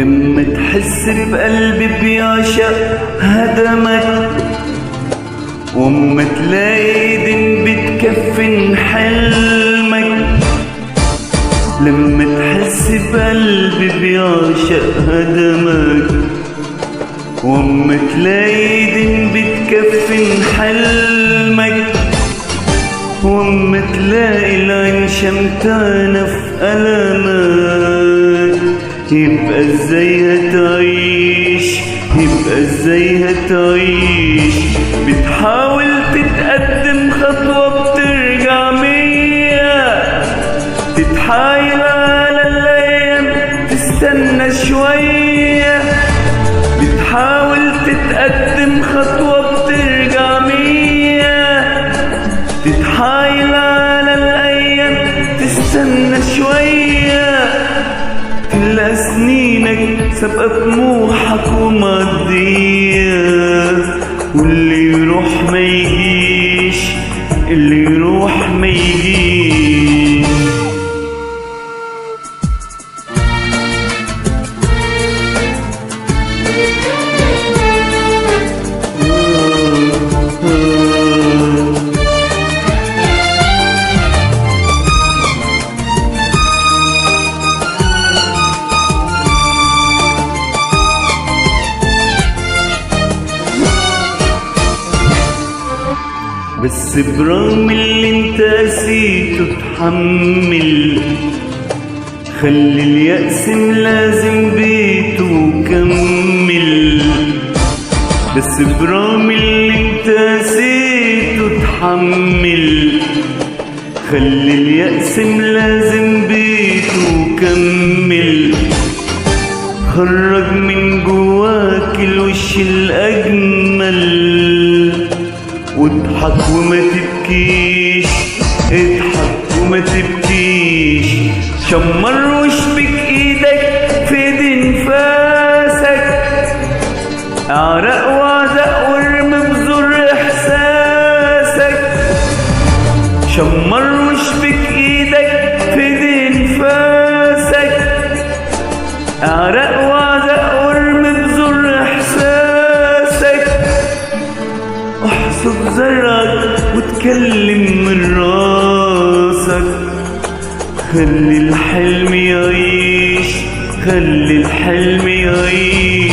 لما تحس بقلبي بيعشق هدمك، وأما تلاقي ايدين بتكفن حلمك. لما تحس بقلبي بيعشق هدمك، وأما تلاقي ايدين بتكفن حلمك، وأما تلاقي العين شمتانة في ألمك، يبقى ازاي هتعيش، يبقى ازاي هتعيش. بتحاول تتقدم خطوة بترجع 100، تتحايل على الأيام تستنى شوية. بتحاول تتقدم خطوة بترجع 100، تتحايل على الأيام تستنى شوية. تلاقي سنينك سابقة طموحك ومقضية، واللي يروح ما يجيش، اللي يروح ما يجيش. بس برغم اللي انت قسيته تحمل، خلي اليأس ملازم بيته وكمل. بس برغم اللي انت قسيته تحمل، خلي اليأس ملازم بيته وكمل. خرج من جواك الوش الأجمل، واضحك وما تبكيش، اضحك وما تبكيش. شمر واشبك ايدك في ايد انفاسك، اعرق وعزق وارمي بذور احساسك. شمر واشبك ايدك في ايد انفاسك، اعرق وعزق وارمي بذور احساسك. احصد زرعك وتكلم من راسك، خلي الحلم يعيش، خلي الحلم يعيش.